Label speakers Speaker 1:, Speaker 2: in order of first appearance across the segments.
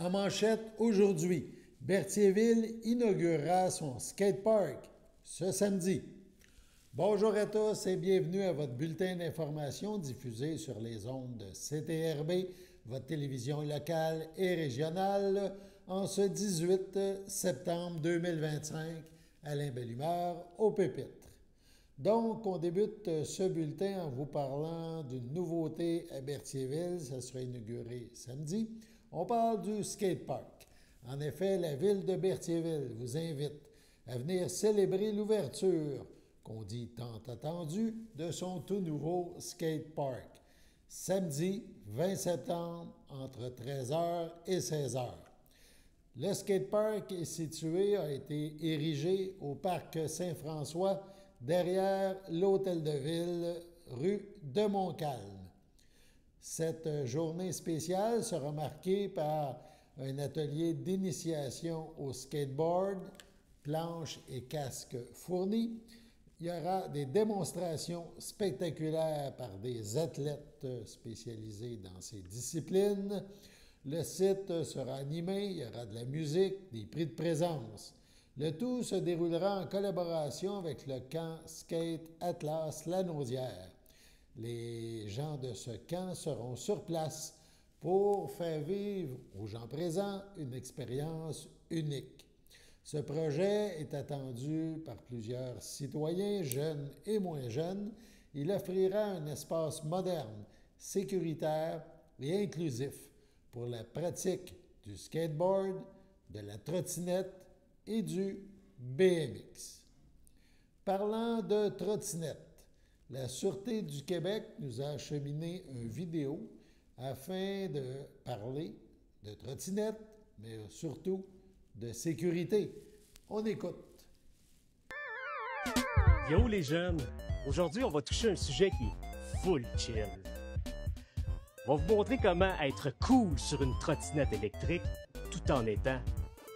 Speaker 1: En manchette aujourd'hui, Berthierville inaugurera son skatepark ce samedi. Bonjour à tous et bienvenue à votre bulletin d'information diffusé sur les ondes de CTRB, votre télévision locale et régionale, en ce 18 septembre 2025, Alain Bellumeur au pupitre. Donc, on débute ce bulletin en vous parlant d'une nouveauté à Berthierville, ça sera inauguré samedi. On parle du skatepark. En effet, la ville de Berthierville vous invite à venir célébrer l'ouverture, qu'on dit tant attendue, de son tout nouveau skatepark, samedi 20 septembre entre 13h et 16h. Le skatepark est situé, a été érigé au parc Saint-François, derrière l'Hôtel de Ville, rue de Montcalm. Cette journée spéciale sera marquée par un atelier d'initiation au skateboard, planches et casques fournis. Il y aura des démonstrations spectaculaires par des athlètes spécialisés dans ces disciplines. Le site sera animé, il y aura de la musique, des prix de présence. Le tout se déroulera en collaboration avec le camp Skate Atlas Lanaudière. Les gens de ce camp seront sur place pour faire vivre aux gens présents une expérience unique. Ce projet est attendu par plusieurs citoyens, jeunes et moins jeunes. Il offrira un espace moderne, sécuritaire et inclusif pour la pratique du skateboard, de la trottinette et du BMX. Parlant de trottinette, la Sûreté du Québec nous a acheminé une vidéo afin de parler de trottinette, mais surtout de sécurité. On écoute.
Speaker 2: Yo les jeunes! Aujourd'hui, on va toucher un sujet qui est full chill. On va vous montrer comment être cool sur une trottinette électrique tout en étant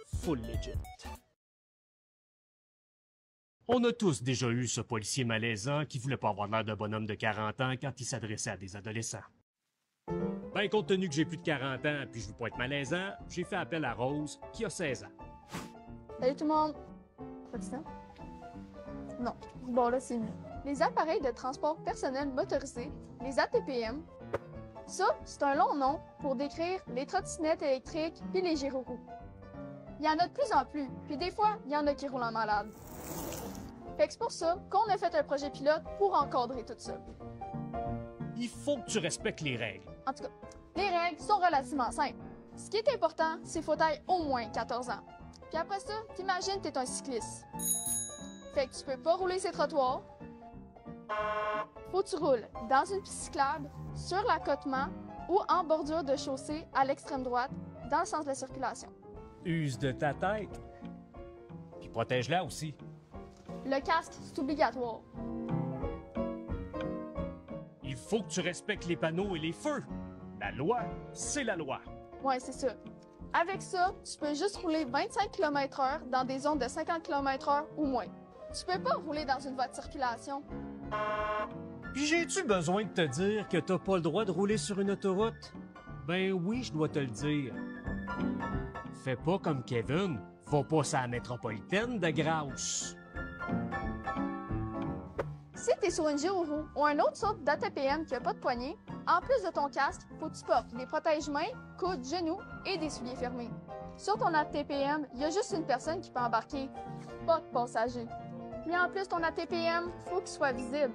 Speaker 2: full legit. On a tous déjà eu ce policier malaisant qui voulait pas avoir l'air d'un bonhomme de 40 ans quand il s'adressait à des adolescents. Ben, compte tenu que j'ai plus de 40 ans puis je veux pas être malaisant, j'ai fait appel à Rose, qui a 16 ans.
Speaker 3: Salut tout le monde! Pas de ça? Non. Bon, là, c'est mieux. Les appareils de transport personnel motorisé, les ATPM, ça, c'est un long nom pour décrire les trottinettes électriques puis les gyroroues. Il y en a de plus en plus, puis des fois, il y en a qui roulent en malade. Fait que c'est pour ça qu'on a fait un projet pilote pour encadrer tout ça.
Speaker 2: Il faut que tu respectes les règles.
Speaker 3: En tout cas, les règles sont relativement simples. Ce qui est important, c'est qu'il faut tailler au moins 14 ans. Puis après ça, t'imagines que t'es un cycliste. Fait que tu peux pas rouler ces trottoirs. Faut que tu roules dans une piste cyclable, sur l'accotement ou en bordure de chaussée à l'extrême droite, dans le sens de la circulation.
Speaker 2: Use de ta tête. Puis protège-la aussi.
Speaker 3: Le casque, c'est obligatoire.
Speaker 2: Il faut que tu respectes les panneaux et les feux. La loi, c'est la loi.
Speaker 3: Ouais, c'est ça. Avec ça, tu peux juste rouler 25 km/h dans des zones de 50 km/h ou moins. Tu peux pas rouler dans une voie de circulation.
Speaker 2: Puis j'ai-tu besoin de te dire que t'as pas le droit de rouler sur une autoroute? Ben oui, je dois te le dire. Fais pas comme Kevin, va pas sur la métropolitaine de Grouche.
Speaker 3: Si t'es sur une gyroroue ou un autre sorte d'ATPM qui a pas de poignée, en plus de ton casque, faut que tu portes des protège-mains, coudes, genoux et des souliers fermés. Sur ton ATPM, il y a juste une personne qui peut embarquer, pas de passager. Puis en plus, ton ATPM, faut qu'il soit visible.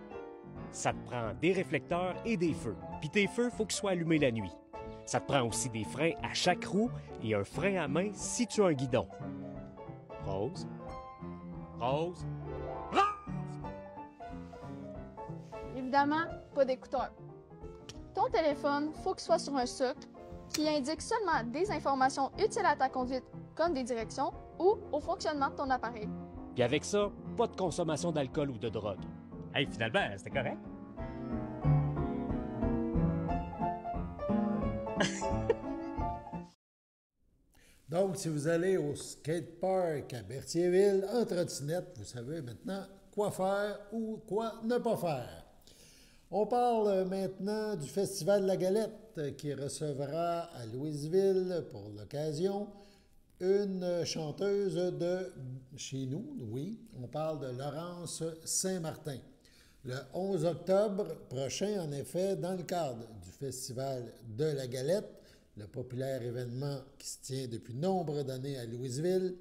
Speaker 2: Ça te prend des réflecteurs et des feux. Puis tes feux, faut qu'ils soient allumés la nuit. Ça te prend aussi des freins à chaque roue et un frein à main si tu as un guidon. Rose? Rose?
Speaker 3: Évidemment, pas d'écouteurs. Ton téléphone, faut qu'il soit sur un socle qui indique seulement des informations utiles à ta conduite, comme des directions ou au fonctionnement de ton appareil.
Speaker 2: Puis avec ça, pas de consommation d'alcool ou de drogue. Hey, finalement, c'était correct?
Speaker 1: Donc, si vous allez au skatepark à Berthierville en trottinette, vous savez maintenant quoi faire ou quoi ne pas faire. On parle maintenant du Festival de la Galette qui recevra à Louisville pour l'occasion une chanteuse de chez nous, oui, on parle de Laurence Saint-Martin. Le 11 octobre prochain, en effet, dans le cadre du Festival de la Galette, le populaire événement qui se tient depuis nombre d'années à Louisville,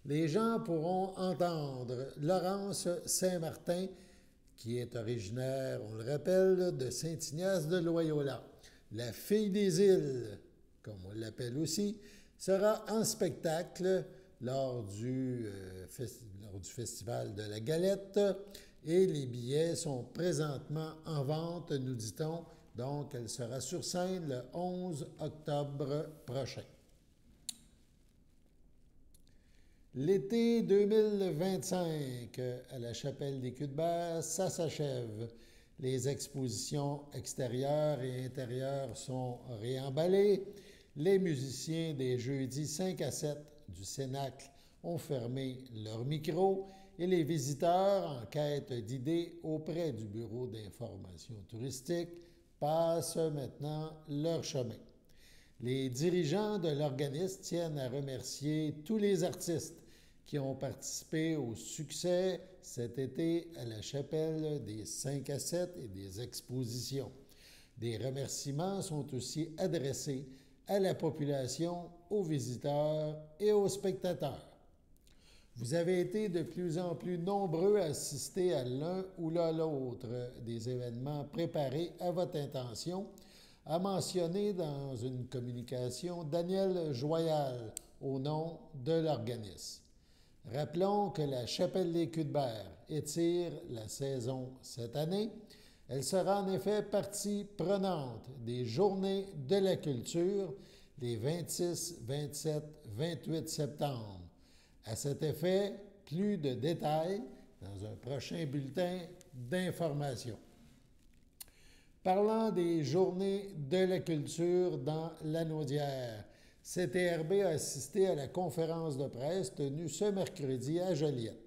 Speaker 1: les gens pourront entendre Laurence Saint-Martin, qui est originaire, on le rappelle, de Saint-Ignace de Loyola. La fille des îles, comme on l'appelle aussi, sera en spectacle lors du Festival de la Galette et les billets sont présentement en vente, nous dit-on. Donc, elle sera sur scène le 11 octobre prochain. L'été 2025 à la Chapelle des Culs-de-Berre, ça s'achève. Les expositions extérieures et intérieures sont réemballées. Les musiciens des jeudis 5 à 7 du Cénacle ont fermé leur micro et les visiteurs en quête d'idées auprès du Bureau d'information touristique passent maintenant leur chemin. Les dirigeants de l'organisme tiennent à remercier tous les artistes qui ont participé au succès cet été à la Chapelle des 5 à 7 et des expositions. Des remerciements sont aussi adressés à la population, aux visiteurs et aux spectateurs. Vous avez été de plus en plus nombreux à assister à l'un ou l'autre des événements préparés à votre intention, a mentionné dans une communication Daniel Joyal au nom de l'organisme. Rappelons que la Chapelle des Culs-de-Berre étire la saison cette année. Elle sera en effet partie prenante des Journées de la culture les 26, 27, 28 septembre. À cet effet, plus de détails dans un prochain bulletin d'information. Parlant des Journées de la culture dans l'Anaudière, CTRB a assisté à la conférence de presse tenue ce mercredi à Joliette.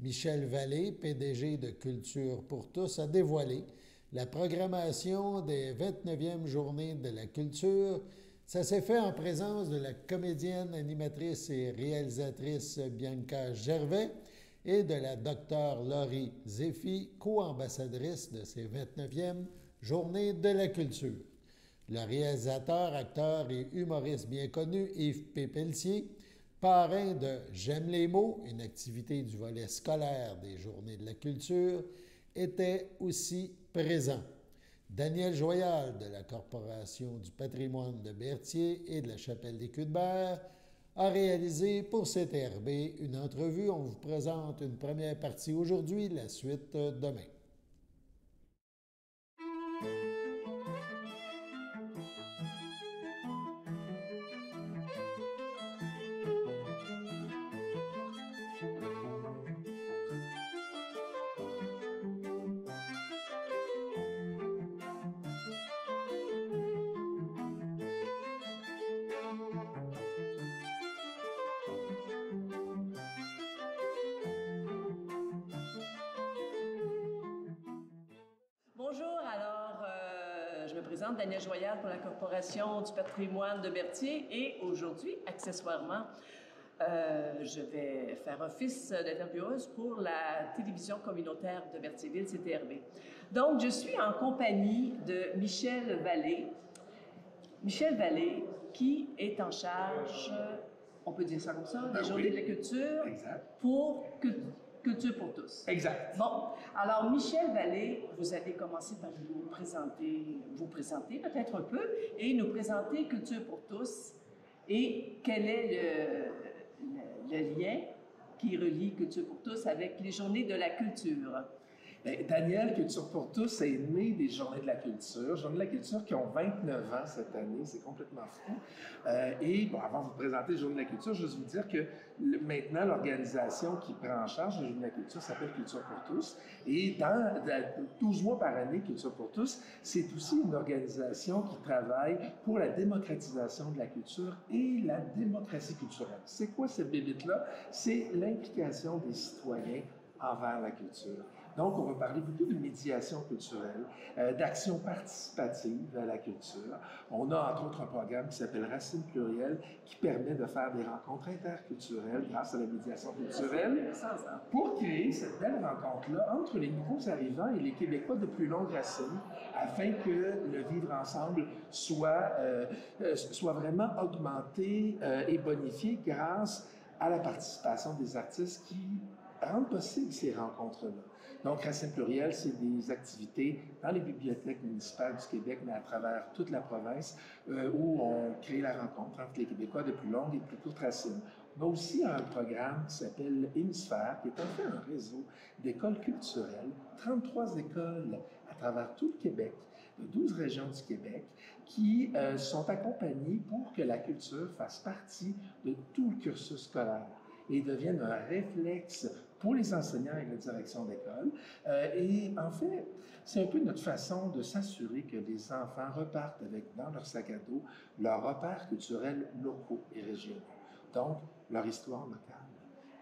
Speaker 1: Michel Vallée, PDG de Culture pour tous, a dévoilé la programmation des 29e Journées de la culture. Ça s'est fait en présence de la comédienne, animatrice et réalisatrice Bianca Gervais et de la docteure Laurie Zéfi, co-ambassadrice de ces 29e Journées de la culture. Le réalisateur, acteur et humoriste bien connu Yves P. Pelletier, parrain de J'aime les mots, une activité du volet scolaire des Journées de la culture, était aussi présent. Daniel Joyal de la Corporation du patrimoine de Berthier et de la Chapelle des Culs-de-Berre a réalisé pour CTRB une entrevue. On vous présente une première partie aujourd'hui, la suite demain.
Speaker 4: Bonjour, alors je me présente Daniel Joyal pour la Corporation du patrimoine de Berthier et aujourd'hui, accessoirement, je vais faire office d'intervieweuse pour la télévision communautaire de Berthierville, CTRB. Donc, je suis en compagnie de Michel Vallée. Michel Vallée, qui est en charge, on peut dire ça comme ça, des Journées de la culture pour Culture pour tous.
Speaker 5: Exact.
Speaker 4: Bon, alors Michel Vallée, vous allez commencer par vous présenter peut-être un peu et nous présenter Culture pour tous et quel est le lien qui relie Culture pour tous avec les Journées de la culture.
Speaker 5: Bien, Daniel, Culture pour tous est né des Journées de la culture. Journées de la culture qui ont 29 ans cette année, c'est complètement fou. Et bon, avant de vous présenter les Journées de la culture, juste vous dire que maintenant, l'organisation qui prend en charge les Journées de la culture s'appelle Culture pour tous. Et dans 12 mois par année, Culture pour tous, c'est aussi une organisation qui travaille pour la démocratisation de la culture et la démocratie culturelle. C'est quoi cette bébite-là? C'est l'implication des citoyens envers la culture. Donc, on va parler beaucoup de médiation culturelle, d'action participative à la culture. On a entre autres un programme qui s'appelle Racines plurielles qui permet de faire des rencontres interculturelles grâce à la médiation culturelle pour créer cette belle rencontre-là entre les nouveaux arrivants et les Québécois de plus longue racine afin que le vivre ensemble soit vraiment augmenté et bonifié grâce à la participation des artistes qui rendent possible ces rencontres-là. Donc, Racines plurielles, c'est des activités dans les bibliothèques municipales du Québec, mais à travers toute la province, où on crée la rencontre entre les Québécois de plus longue et de plus courte racine. On a aussi un programme qui s'appelle Hémisphère, qui est en fait un réseau d'écoles culturelles, 33 écoles à travers tout le Québec, de 12 régions du Québec, qui sont accompagnées pour que la culture fasse partie de tout le cursus scolaire et devienne un réflexe pour les enseignants et la direction d'école. Et en fait, c'est un peu notre façon de s'assurer que les enfants repartent avec, dans leur sac à dos, leurs repères culturels locaux et régionaux. Donc, leur histoire locale,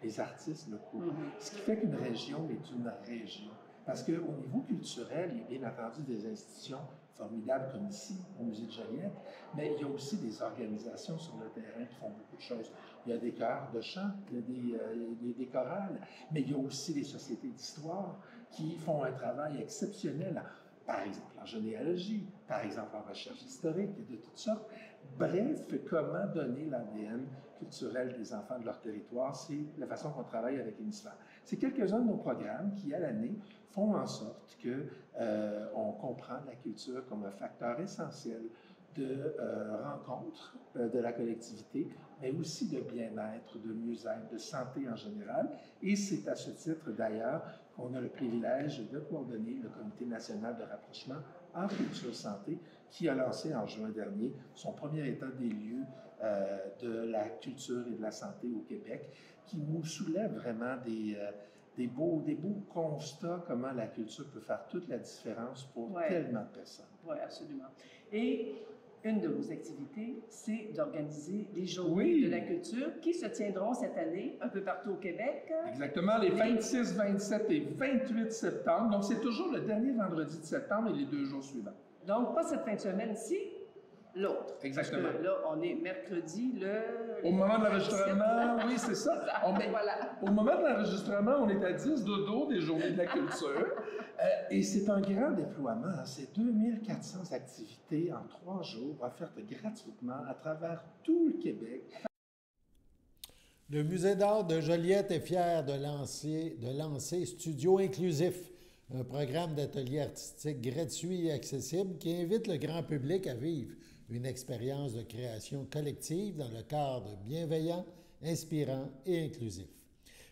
Speaker 5: les artistes locaux. Ce qui fait qu'une région est une région. Parce qu'au niveau culturel, il y a bien entendu des institutions formidables comme ici, au Musée de Joliette, mais il y a aussi des organisations sur le terrain qui font beaucoup de choses. Il y a des chœurs de chant, il y a des chorales, mais il y a aussi des sociétés d'histoire qui font un travail exceptionnel, par exemple en généalogie, par exemple en recherche historique, de toutes sortes. Bref, comment donner l'ADN culturel des enfants de leur territoire, c'est la façon qu'on travaille avec Hémisphère. C'est quelques-uns de nos programmes qui, à l'année, font en sorte qu'on comprend la culture comme un facteur essentiel de rencontre de la collectivité, mais aussi de bien-être, de mieux-être, de santé en général. Et c'est à ce titre, d'ailleurs, qu'on a le privilège de coordonner le Comité national de rapprochement en culture santé, qui a lancé en juin dernier son premier état des lieux de la culture et de la santé au Québec, qui nous soulève vraiment des beaux constats, comment la culture peut faire toute la différence pour tellement de personnes.
Speaker 4: Oui, absolument. Et une de vos activités, c'est d'organiser les journées de la culture qui se tiendront cette année un peu partout au Québec.
Speaker 5: Exactement, les 26, 27 et 28 septembre. Donc, c'est toujours le dernier vendredi de septembre et les 2 jours suivants.
Speaker 4: Donc, pas cette fin de semaine-ci, l'autre.
Speaker 5: Exactement.
Speaker 4: Parce que là, on est mercredi,
Speaker 5: Au moment de l'enregistrement, oui, c'est ça.
Speaker 4: Voilà.
Speaker 5: Au moment de l'enregistrement, on est à 10 dodo des Journées de la culture. Et c'est un grand déploiement. Hein. C'est 2400 activités en 3 jours offertes gratuitement à travers tout le Québec.
Speaker 1: Le Musée d'art de Joliette est fier de lancer Studio Inclusif, un programme d'ateliers artistiques gratuit et accessible qui invite le grand public à vivre une expérience de création collective dans le cadre bienveillant, inspirant et inclusif.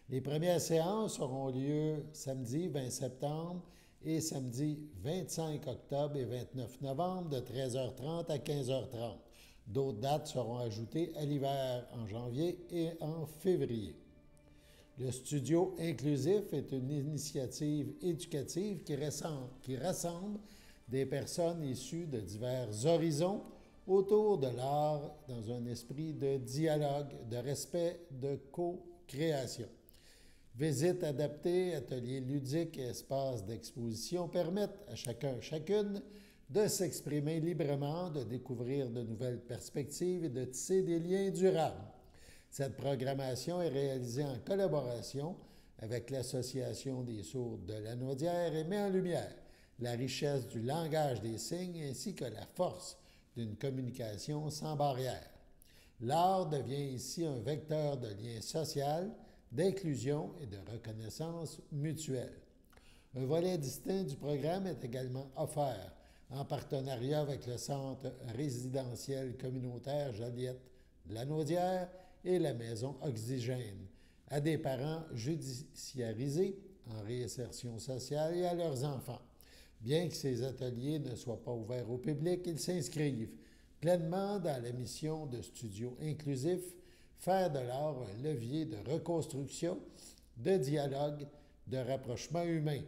Speaker 1: Les premières séances auront lieu samedi 20 septembre et samedi 25 octobre et 29 novembre de 13h30 à 15h30. D'autres dates seront ajoutées à l'hiver en janvier et en février. Le Studio Inclusif est une initiative éducative qui rassemble des personnes issues de divers horizons autour de l'art dans un esprit de dialogue, de respect, de co-création. Visites adaptées, ateliers ludiques et espaces d'exposition permettent à chacune de s'exprimer librement, de découvrir de nouvelles perspectives et de tisser des liens durables. Cette programmation est réalisée en collaboration avec l'Association des sourds de Lanaudière et met en lumière la richesse du langage des signes ainsi que la force d'une communication sans barrière. L'art devient ici un vecteur de lien social, d'inclusion et de reconnaissance mutuelle. Un volet distinct du programme est également offert en partenariat avec le Centre résidentiel communautaire Joliette-Lanaudière et la Maison Oxygène, à des parents judiciarisés en réinsertion sociale et à leurs enfants. Bien que ces ateliers ne soient pas ouverts au public, ils s'inscrivent pleinement dans la mission de Studio Inclusif, faire de l'art un levier de reconstruction, de dialogue, de rapprochement humain,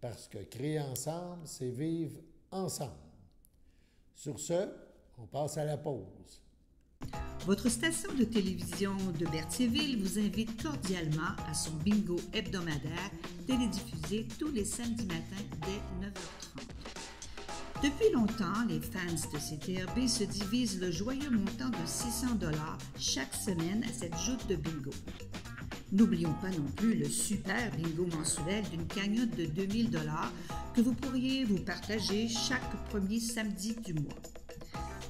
Speaker 1: parce que créer ensemble, c'est vivre ensemble. Sur ce, on passe à la pause.
Speaker 6: Votre station de télévision de Berthierville vous invite cordialement à son bingo hebdomadaire télédiffusé tous les samedis matins dès 9h30. Depuis longtemps, les fans de CTRB se divisent le joyeux montant de 600 $ chaque semaine à cette joute de bingo. N'oublions pas non plus le super bingo mensuel d'une cagnotte de 2000 $ que vous pourriez vous partager chaque premier samedi du mois.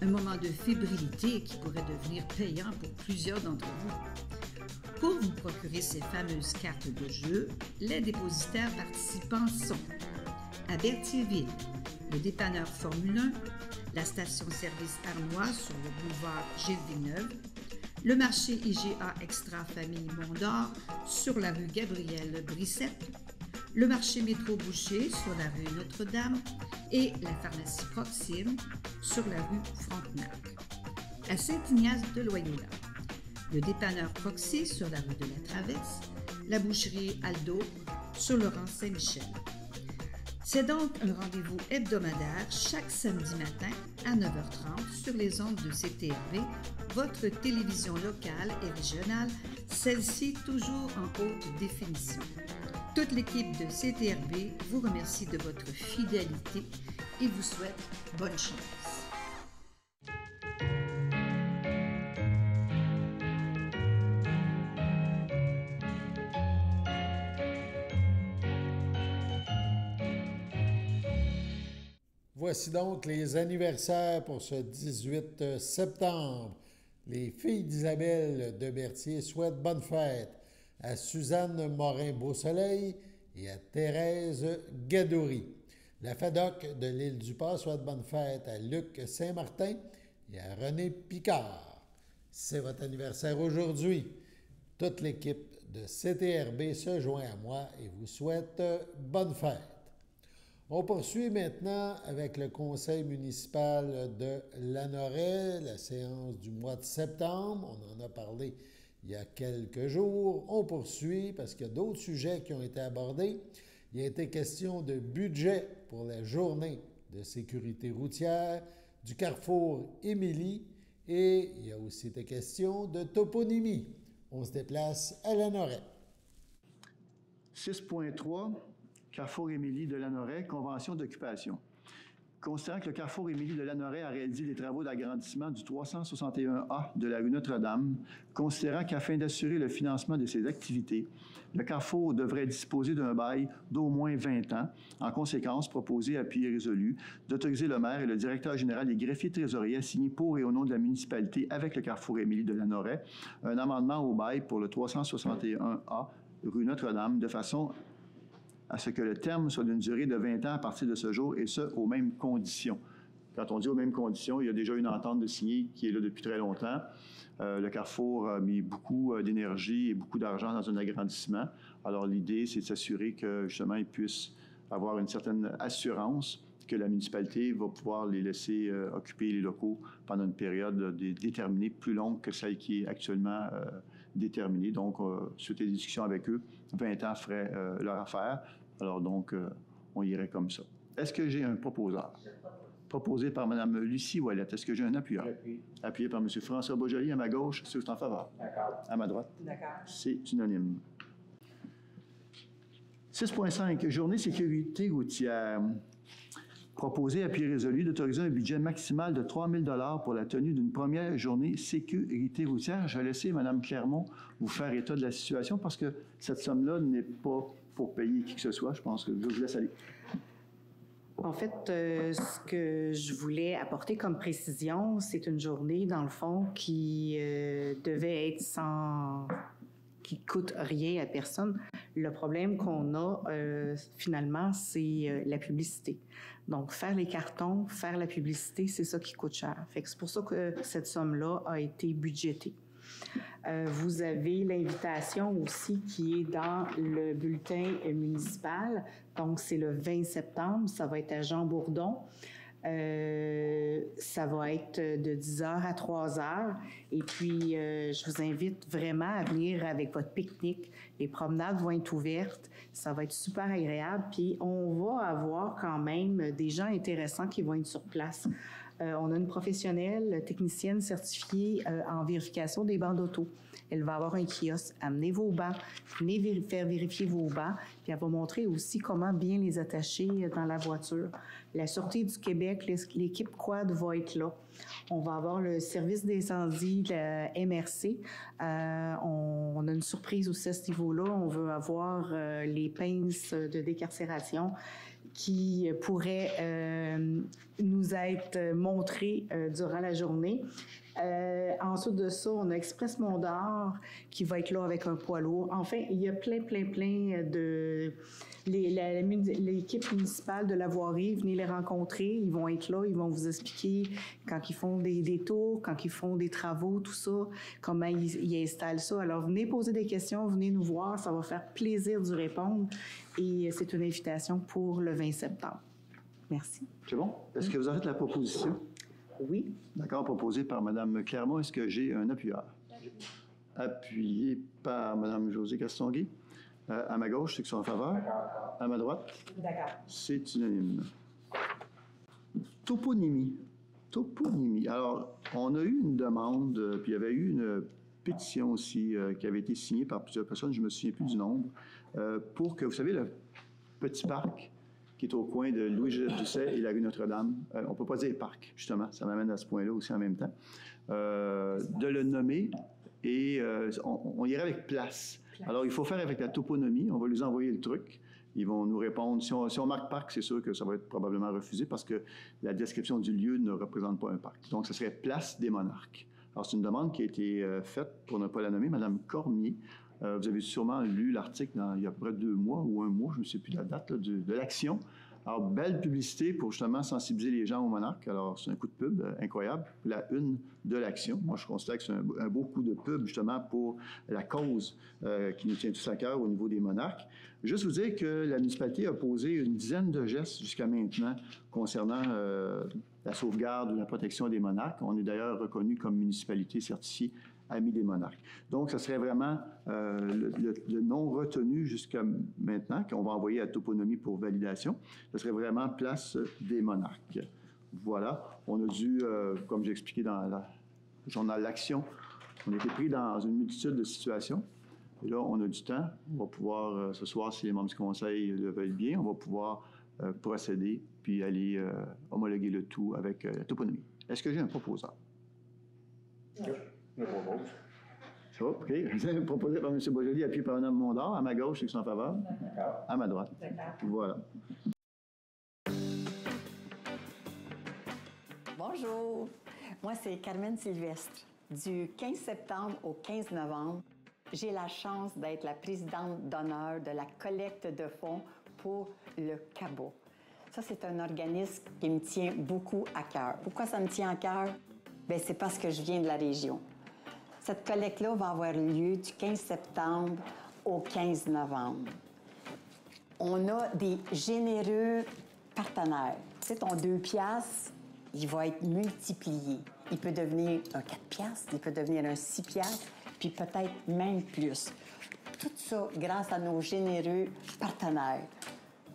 Speaker 6: Un moment de fébrilité qui pourrait devenir payant pour plusieurs d'entre vous. Pour vous procurer ces fameuses cartes de jeu, les dépositaires participants sont à Berthierville, le dépanneur Formule 1, la station-service Arnois sur le boulevard Gilles-Villeneuve, le marché IGA Extra Famille Mont-d'Or sur la rue Gabrielle-Brissette, le marché Métro Boucher sur la rue Notre-Dame et la pharmacie Proxime sur la rue Frontenac. À Saint-Ignace de Loyola, le dépanneur Proxy sur la rue de la Traverse, la boucherie Aldo sur le rang Saint-Michel. C'est donc un rendez-vous hebdomadaire chaque samedi matin à 9h30 sur les ondes de CTRB, votre télévision locale et régionale, celle-ci toujours en haute définition. Toute l'équipe de CTRB vous remercie de votre fidélité et vous souhaite bonne chance.
Speaker 1: Voici donc les anniversaires pour ce 18 septembre. Les filles d'Isabelle de Berthier souhaitent bonne fête à Suzanne Morin-Beausoleil et à Thérèse Gadouri. La FADOC de l'Île-du-Pas souhaite bonne fête à Luc Saint-Martin et à René Picard. C'est votre anniversaire aujourd'hui. Toute l'équipe de CTRB se joint à moi et vous souhaite bonne fête. On poursuit maintenant avec le conseil municipal de Lanoraie, la séance du mois de septembre. On en a parlé il y a quelques jours. On poursuit parce qu'il y a d'autres sujets qui ont été abordés. Il a été question de budget pour la journée de sécurité routière, du carrefour Émilie et il y a aussi été question de toponymie. On se déplace à Lanoraie.
Speaker 7: 6.3, Carrefour Émilie de Lanoraie, convention d'occupation. Considérant que le Carrefour Émilie de Lanoraie a réalisé les travaux d'agrandissement du 361A de la rue Notre-Dame, considérant qu'afin d'assurer le financement de ses activités, le Carrefour devrait disposer d'un bail d'au moins 20 ans. En conséquence, proposé à pied résolu d'autoriser le maire et le directeur général et greffier trésorier à signer pour et au nom de la municipalité avec le Carrefour Émilie de Lanoraie un amendement au bail pour le 361A rue Notre-Dame de façon à ce que le terme soit d'une durée de 20 ans à partir de ce jour, et ce, aux mêmes conditions. Quand on dit aux mêmes conditions, il y a déjà une entente de signer qui est là depuis très longtemps. Le Carrefour a mis beaucoup d'énergie et beaucoup d'argent dans un agrandissement. Alors, l'idée, c'est de s'assurer que, justement, ils puissent avoir une certaine assurance que la municipalité va pouvoir les laisser occuper les locaux pendant une période déterminée, plus longue que celle qui est actuellement déterminée. Donc, suite à des discussions avec eux, 20 ans ferait leur affaire. Alors donc, on irait comme ça. Est-ce que j'ai un proposeur? Proposé par Mme Lucie Ouellette. Est-ce que j'ai un appuyeur? Appuyé par M. François Beaujolly à ma gauche. C'est en faveur. D'accord. À ma droite. D'accord. C'est unanime. 6.5. Journée sécurité routière. Proposé à pied résolu d'autoriser un budget maximal de 3 000 $ pour la tenue d'une première journée sécurité routière. Je vais laisser Mme Clermont vous faire état de la situation parce que cette somme-là n'est pas pour payer qui que ce soit. Je pense que je vous laisse aller.
Speaker 8: En fait, ce que je voulais apporter comme précision, c'est une journée, dans le fond, qui devait être sans... qui coûte rien à personne. Le problème qu'on a, finalement, c'est la publicité. Donc, faire les cartons, faire la publicité, c'est ça qui coûte cher. Fait que c'est pour ça que cette somme-là a été budgétée. Vous avez l'invitation aussi qui est dans le bulletin municipal. Donc, c'est le 20 septembre. Ça va être à Jean Bourdon. Ça va être de 10h à 3h. Et puis, je vous invite vraiment à venir avec votre pique-nique. Les promenades vont être ouvertes. Ça va être super agréable. Puis, on va avoir quand même des gens intéressants qui vont être sur place. On a une professionnelle technicienne certifiée en vérification des bancs d'auto. Elle va avoir un kiosque. Amenez vos bancs, venez faire vérifier vos bancs, puis elle va montrer aussi comment bien les attacher dans la voiture. La Sûreté du Québec, l'équipe Quad va être là. On va avoir le service d'incendie, la MRC. On a une surprise aussi à ce niveau-là. On veut avoir les pinces de décarcération qui pourraient nous être montrées durant la journée. Ensuite de ça, on a Express Mont-d'Or qui va être là avec un poids lourd. Enfin, il y a plein de... L'équipe municipale de la voirie, venez les rencontrer. Ils vont être là, ils vont vous expliquer quand ils font des tours, quand ils font des travaux, tout ça, comment ils installent ça. Alors, venez poser des questions, venez nous voir. Ça va faire plaisir d'y répondre. Et c'est une invitation pour le 20 septembre. Merci.
Speaker 7: C'est bon? Est-ce que vous avez fait la proposition?
Speaker 8: Oui.
Speaker 7: D'accord, proposé par Mme Clermont. Est-ce que j'ai un appuyeur? Appuyé par Mme Josée Castonguay. À ma gauche, ceux qui sont en faveur. À ma droite.
Speaker 8: D'accord.
Speaker 7: C'est unanime. Toponymie. Alors, on a eu une demande, puis il y avait eu une pétition aussi qui avait été signée par plusieurs personnes, je ne me souviens plus du nombre, pour que, vous savez, le petit parc qui est au coin de Louis-Joseph Doucet et la rue Notre-Dame, on ne peut pas dire parc, justement, ça m'amène à ce point-là aussi en même temps, de le nommer et on irait avec place. Alors, il faut faire avec la toponymie. On va lui envoyer le truc. Ils vont nous répondre. Si on marque parc, c'est sûr que ça va être probablement refusé parce que la description du lieu ne représente pas un parc. Donc, ce serait Place des Monarques. Alors, c'est une demande qui a été faite, pour ne pas la nommer, Mme Cormier. Vous avez sûrement lu l'article il y a à peu près 2 mois ou 1 mois, je ne sais plus la date, là, de l'Action. Alors, belle publicité pour justement sensibiliser les gens aux monarques. Alors, c'est un coup de pub incroyable. La une de l'Action. Moi, je considère que c'est un beau coup de pub justement pour la cause qui nous tient tous à cœur au niveau des monarques. Juste vous dire que la municipalité a posé une dizaine de gestes jusqu'à maintenant concernant la sauvegarde ou la protection des monarques. On est d'ailleurs reconnu comme municipalité certifiée Amis des monarques. Donc, ce serait vraiment le nom retenu jusqu'à maintenant, qu'on va envoyer à Toponymie pour validation. Ce serait vraiment Place des monarques. Voilà. On a dû, comme j'ai expliqué dans le journal L'Action, on a été pris dans une multitude de situations. Et là, on a du temps. On va pouvoir, ce soir, si les membres du conseil le veulent bien, on va pouvoir procéder puis aller homologuer le tout avec la toponymie. Est-ce que j'ai un proposeur?
Speaker 5: Oui. Je propose.
Speaker 7: Ça va, OK. Proposé par M. Boisjoli, appuyé par Mme Mondor. À ma gauche, ceux qui sont en faveur.
Speaker 5: D'accord.
Speaker 7: À ma droite. Voilà.
Speaker 9: Bonjour. Moi, c'est Carmen Sylvestre. Du 15 septembre au 15 novembre, j'ai la chance d'être la présidente d'honneur de la collecte de fonds pour le CABO. Ça, c'est un organisme qui me tient beaucoup à cœur. Pourquoi ça me tient à cœur? Bien, c'est parce que je viens de la région. Cette collecte-là va avoir lieu du 15 septembre au 15 novembre. On a des généreux partenaires. Tu sais, ton 2 piastres, il va être multiplié. Il peut devenir un 4 piastres, il peut devenir un 6 piastres, puis peut-être même plus. Tout ça grâce à nos généreux partenaires.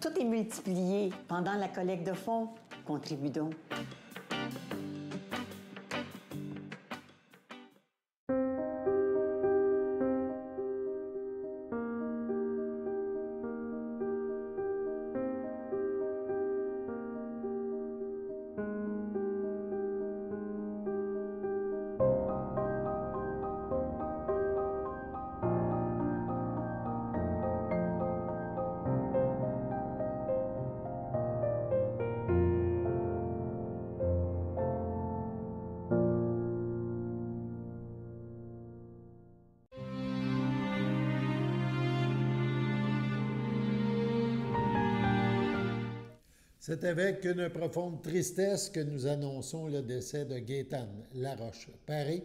Speaker 9: Tout est multiplié pendant la collecte de fonds. Contribue donc.
Speaker 1: C'est avec une profonde tristesse que nous annonçons le décès de Gaétane Laroche-Paré,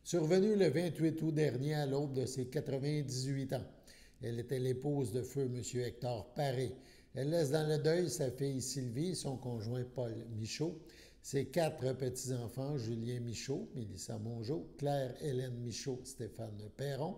Speaker 1: survenu le 28 août dernier à l'aube de ses 98 ans. Elle était l'épouse de feu M. Hector Paré, Elle laisse dans le deuil sa fille Sylvie et son conjoint Paul Michaud, ses 4 petits-enfants, Julien Michaud, Mélissa Mongeau, Claire-Hélène Michaud, Stéphane Perron,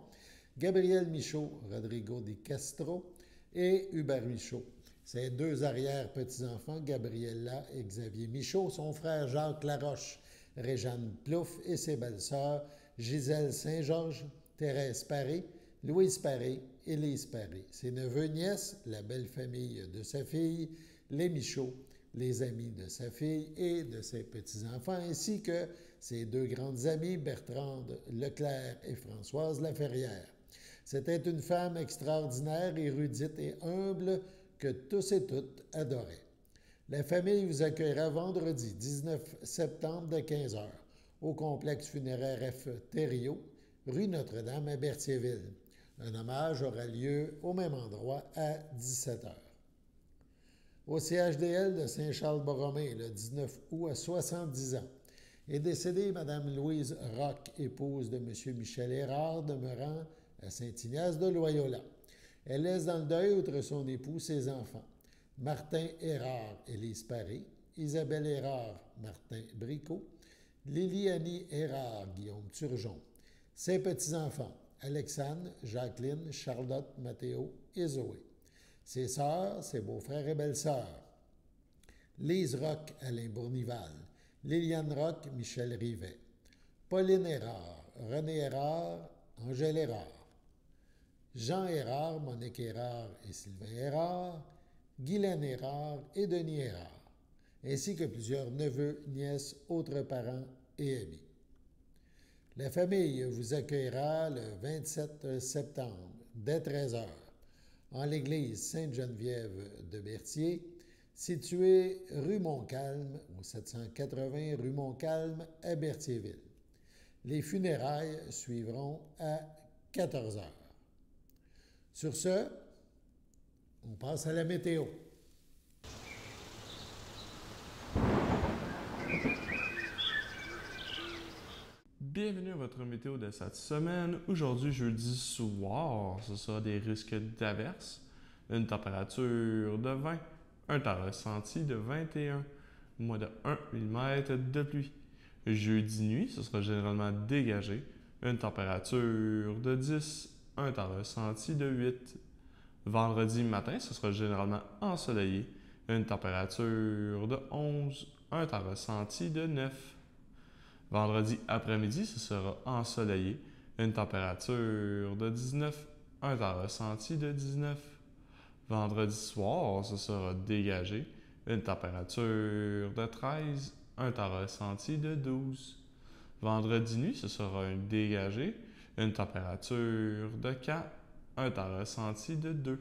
Speaker 1: Gabriel Michaud, Rodrigo Di Castro et Hubert Michaud. Ses 2 arrière-petits-enfants, Gabriella et Xavier Michaud, son frère Jacques Laroche, Réjeanne Plouffe et ses belles-sœurs, Gisèle Saint-Georges, Thérèse Paré, Louise Paré et Lise Paré. Ses neveux-nièces, la belle famille de sa fille, les Michaud, les amis de sa fille et de ses petits-enfants, ainsi que ses 2 grandes amies, Bertrande Leclerc et Françoise Laferrière. C'était une femme extraordinaire, érudite et humble que tous et toutes adoraient. La famille vous accueillera vendredi 19 septembre de 15h au complexe funéraire F. Thériault, rue Notre-Dame à Berthierville. Un hommage aura lieu au même endroit à 17h. Au CHDL de Saint-Charles-Borromée, le 19 août, à 70 ans, est décédée Mme Louise Roch, épouse de M. Michel Hérard, demeurant à Saint-Ignace de Loyola. Elle laisse dans le deuil, outre son époux, ses enfants. Martin Hérard, Élise Paré, Isabelle Hérard, Martin Bricot, Lilianie Hérard, Guillaume Turgeon. Ses petits-enfants, Alexandre, Jacqueline, Charlotte, Mathéo et Zoé. Ses sœurs, ses beaux-frères et belles-sœurs. Lise Roch, Alain Bournival. Liliane Roch, Michel Rivet. Pauline Hérard, René Hérard, Angèle Hérard. Jean Hérard, Monique Hérard et Sylvain Hérard. Guylaine Hérard et Denis Hérard, ainsi que plusieurs neveux, nièces, autres parents et amis. La famille vous accueillera le 27 septembre, dès 13h, en l'église Sainte-Geneviève de Berthier, située rue Montcalm, au 780 rue Montcalm, à Berthierville. Les funérailles suivront à 14h. Sur ce, on passe à la météo.
Speaker 10: Bienvenue à votre météo de cette semaine. Aujourd'hui, jeudi soir, ce sera des risques d'averses, une température de 20, un temps ressenti de 21, moins de 1 mm de pluie. Jeudi nuit, ce sera généralement dégagé, une température de 10, un temps ressenti de 8. Vendredi matin, ce sera généralement ensoleillé, une température de 11, un temps ressenti de 9. Vendredi après-midi, ce sera ensoleillé, une température de 19, un temps ressenti de 19. Vendredi soir, ce sera dégagé, une température de 13, un temps ressenti de 12. Vendredi nuit, ce sera un dégagé, une température de 4, un temps ressenti de 2.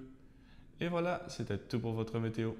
Speaker 10: Et voilà, c'était tout pour votre météo.